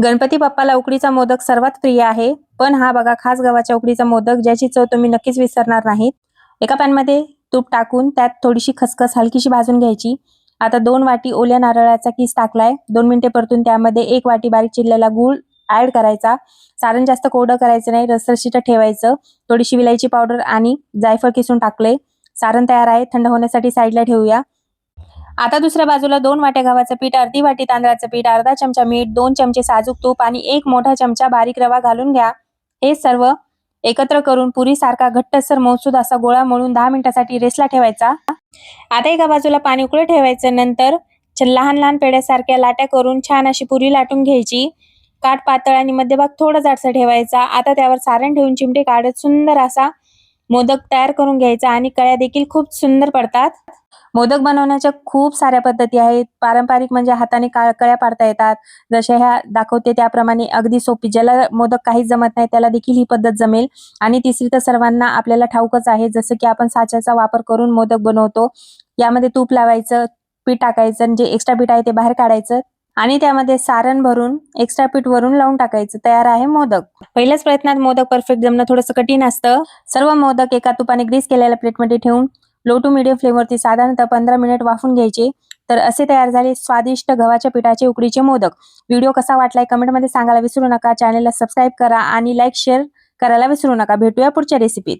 गणपती बाप्पाला उकडीचा मोदक सर्वात प्रिय आहे. पण हा बघा खास गव्हाच्या उकडीचा मोदक ज्याची चव तुम्ही नक्कीच विसरणार नाहीत. एका पॅनमध्ये तूप टाकून त्यात थोडीशी खसखस हलकीशी भाजून घ्यायची. आता 2 वाटी ओल्या नारळाचा किस टाकलाय. 2 मिनिटे परतून त्यामध्ये 1 वाटी बारीक चिरलेला गूळ ॲड करायचा. सारण जास्त कोरडं करायचं नाही, रसरशीत ठेवायचं. थोडीशी विलायची पावडर आणि जायफळ किसून टाकले. सारण तयार आहे. थंड होण्यासाठी साईडला ठेवूया. आता दुसऱ्या बाजूला 2 वाट्या गव्हाचं पीठ, अर्धी वाटी तांदळाचं पीठ, अर्धा चमचा मीठ, 2 चमचे साजूक तूप आणि 1 मोठा चमचा बारीक रवा घालून घ्या. हे सर्व एकत्र करून पुरीसारखा घट्टसर मऊसूद असा गोळा मळून 10 मिनिटांसाठी रेस्टला ठेवायचा. आता एका बाजूला पाणी उकळत ठेवायचं. नंतर लहान लहान पेड्यासारख्या लाट्या करून छान अशी पुरी लाटून घ्यायची. काठ पातळ आणि मध्यभाग थोडा जाडसर ठेवायचा. आता त्यावर सारण ठेवून चिमटे काढत सुंदर असा मोदक तयार करून घ्यायचा आणि कळ्या देखील खूप सुंदर पडतात. मोदक बनवण्याच्या खूप साऱ्या पद्धती आहेत. पारंपरिक म्हणजे हाताने कळ्या पाडता येतात. जशा ह्या दाखवते त्याप्रमाणे अगदी सोपी. ज्याला मोदक काहीच जमत नाही त्याला देखील ही पद्धत जमेल. आणि तिसरी तर सर्वांना आपल्याला ठाऊकच आहे, जसं की आपण साच्याचा वापर करून मोदक बनवतो. यामध्ये तूप लावायचं, पीठ टाकायचं आणि जे एक्स्ट्रा पीठ आहे ते बाहेर काढायचं आणि त्यामध्ये सारण भरून एक्स्ट्रा पीठ वरून लावून टाकायचं. तयार आहे मोदक. पहिल्याच प्रयत्नात मोदक परफेक्ट जमणं थोडंसं कठीण असतं. सर्व मोदक एका तुपाने ग्रीस केलेल्या प्लेटमध्ये ठेवून लो टू मीडियम फ्लेमवरती साधारणतः 15 मिनिट वाफून घ्यायचे. तर असे तयार झाले स्वादिष्ट गव्हाच्या पिठाचे उकडीचे मोदक. व्हिडिओ कसा वाटलाय कमेंटमध्ये सांगायला विसरू नका. चॅनलला सबस्क्राईब करा आणि लाईक शेअर करायला विसरू नका. भेटूया पुढच्या रेसिपीत.